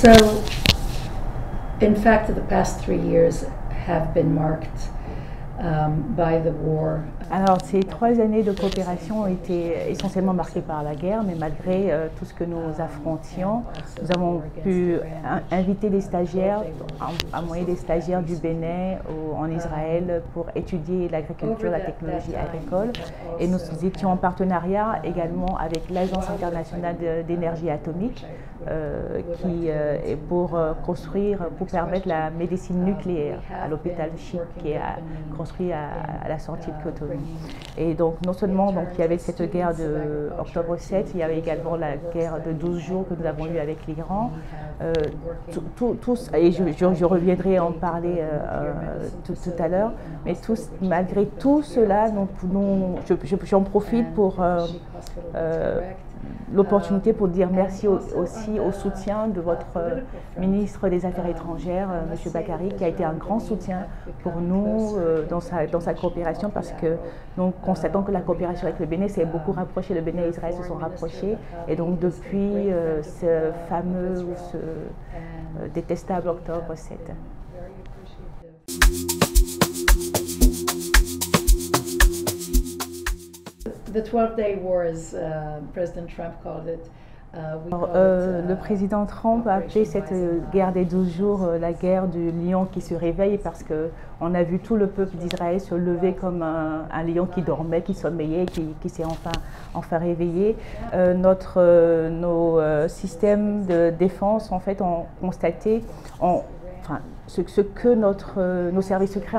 So, in fact, the past 3 years have been marked by the war. Alors, ces 3 années de coopération ont été essentiellement marquées par la guerre, mais malgré tout ce que nous affrontions, nous avons pu inviter des stagiaires, envoyer des stagiaires du Bénin en Israël pour étudier l'agriculture, la technologie agricole. Et nous étions en partenariat également avec l'Agence internationale d'énergie atomique pour permettre la médecine nucléaire à l'hôpital Chic qui est construit à la sortie de Cotonou. Et donc non seulement il y avait cette guerre de octobre 7, il y avait également la guerre de 12 jours que nous avons eue avec l'Iran. Et je reviendrai en parler tout à l'heure, mais malgré tout cela, j'en profite pour l'opportunité pour dire merci aussi au soutien de votre ministre des Affaires étrangères, M. Bakary, qui a été un grand soutien pour nous dans sa coopération, parce que nous constatons que la coopération avec le Bénin s'est beaucoup rapprochée, le Bénin et Israël se sont rapprochés, et donc depuis ce fameux ou ce détestable octobre 7. The 12-day war, as President Trump called it. Le président Trump a appelé cette guerre des 12 jours la guerre du lion qui se réveille, parce qu'on a vu tout le peuple d'Israël se lever comme un lion qui dormait, qui sommeillait, qui s'est enfin réveillé. Nos systèmes de défense en fait ont constaté ce que nos services secrets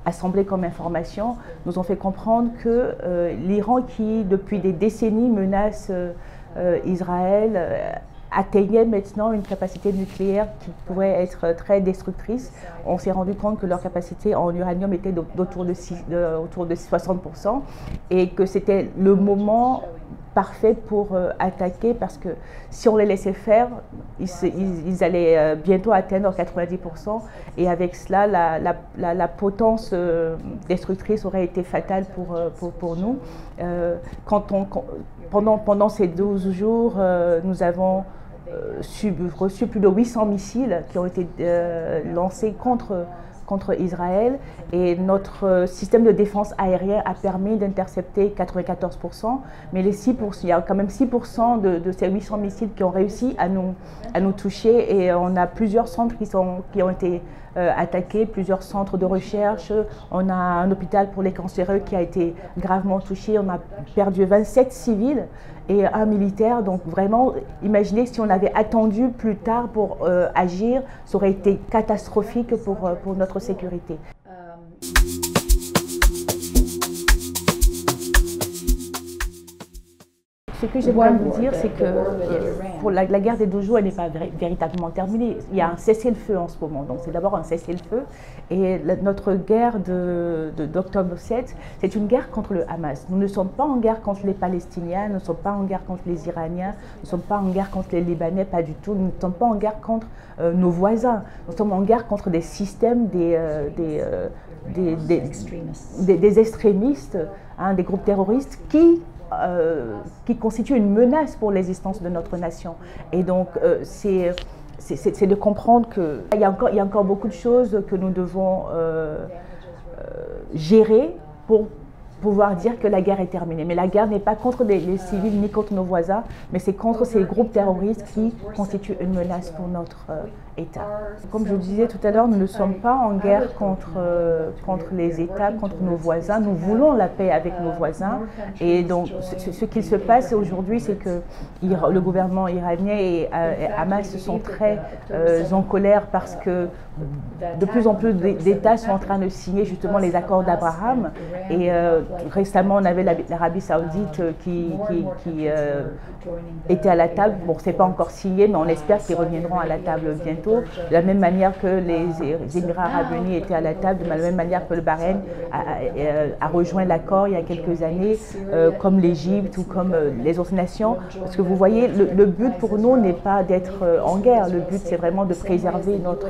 assemblés comme information, nous ont fait comprendre que l'Iran, qui depuis des décennies menace Israël, atteignait maintenant une capacité nucléaire qui pourrait être très destructrice. On s'est rendu compte que leur capacité en uranium était autour de 60%, et que c'était le moment parfait pour attaquer, parce que si on les laissait faire, ils allaient bientôt atteindre 90%, et avec cela, la potence destructrice aurait été fatale pour nous. Pendant ces 12 jours, nous avons reçu plus de 800 missiles qui ont été lancés contre Israël, et notre système de défense aérien a permis d'intercepter 94%, mais il y a quand même 6% de ces 800 missiles qui ont réussi à nous toucher, et on a plusieurs centres qui ont été attaqués, plusieurs centres de recherche. On a un hôpital pour les cancéreux qui a été gravement touché, on a perdu 27 civils et un militaire. Donc vraiment, imaginez si on avait attendu plus tard pour agir, ça aurait été catastrophique pour notre sécurité. Ce que j'aimerais vous dire, c'est que pour la guerre des 12 jours, elle n'est pas véritablement terminée. Il y a un cessez-le-feu en ce moment. Donc c'est d'abord un cessez-le-feu. Et notre guerre d'octobre 7, c'est une guerre contre le Hamas. Nous ne sommes pas en guerre contre les Palestiniens, nous ne sommes pas en guerre contre les Iraniens, nous ne sommes pas en guerre contre les Libanais, pas du tout. Nous ne sommes pas en guerre contre nos voisins. Nous sommes en guerre contre des systèmes, des extrémistes, des groupes terroristes qui constituent une menace pour l'existence de notre nation. Et donc, c'est de comprendre qu'il y a encore beaucoup de choses que nous devons gérer pour pouvoir dire que la guerre est terminée. Mais la guerre n'est pas contre les civils ni contre nos voisins, mais c'est contre ces groupes terroristes qui constituent une menace pour notre État. Comme je le disais tout à l'heure, nous ne sommes pas en guerre contre les États, contre nos voisins. Nous voulons la paix avec nos voisins. Et donc, ce qu'il se passe aujourd'hui, c'est que le gouvernement iranien et Hamas sont très en colère, parce que de plus en plus d'États sont en train de signer justement les accords d'Abraham. Et récemment, on avait l'Arabie Saoudite qui était à la table. Bon, c'est pas encore signé, mais on espère qu'ils reviendront à la table bientôt. De la même manière que les Émirats arabes unis étaient à la table, de la même manière que le Bahreïn a rejoint l'accord il y a quelques années, comme l'Égypte ou comme les autres nations. Parce que vous voyez, le but pour nous n'est pas d'être en guerre. Le but, c'est vraiment de préserver notre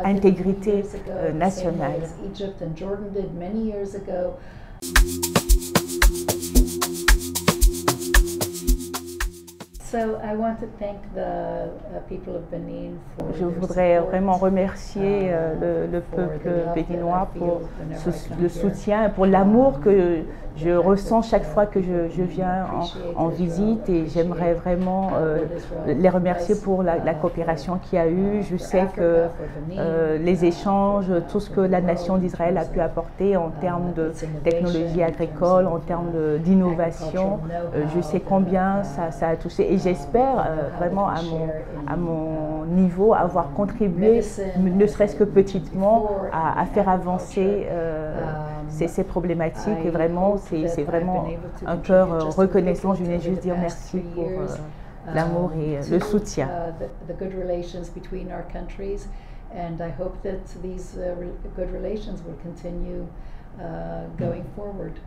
intégrité nationale. So I want to thank the people of Benin for Je their voudrais support. vraiment remercier le peuple béninois pour le soutien et pour l'amour que je ressens chaque fois que je viens en visite, et j'aimerais vraiment les remercier pour la coopération qu'il y a eu. Je sais que les échanges, tout ce que la nation d'Israël a pu apporter en termes de technologie agricole, en termes d'innovation, je sais combien ça a touché, et j'espère vraiment à mon niveau avoir contribué, ne serait-ce que petitement, à faire avancer ces problématiques. Et vraiment, c'est vraiment un cœur reconnaissant. Je voulais juste dire merci pour l'amour et le soutien. The good relations between our countries, and I hope that these good relations will continue going forward.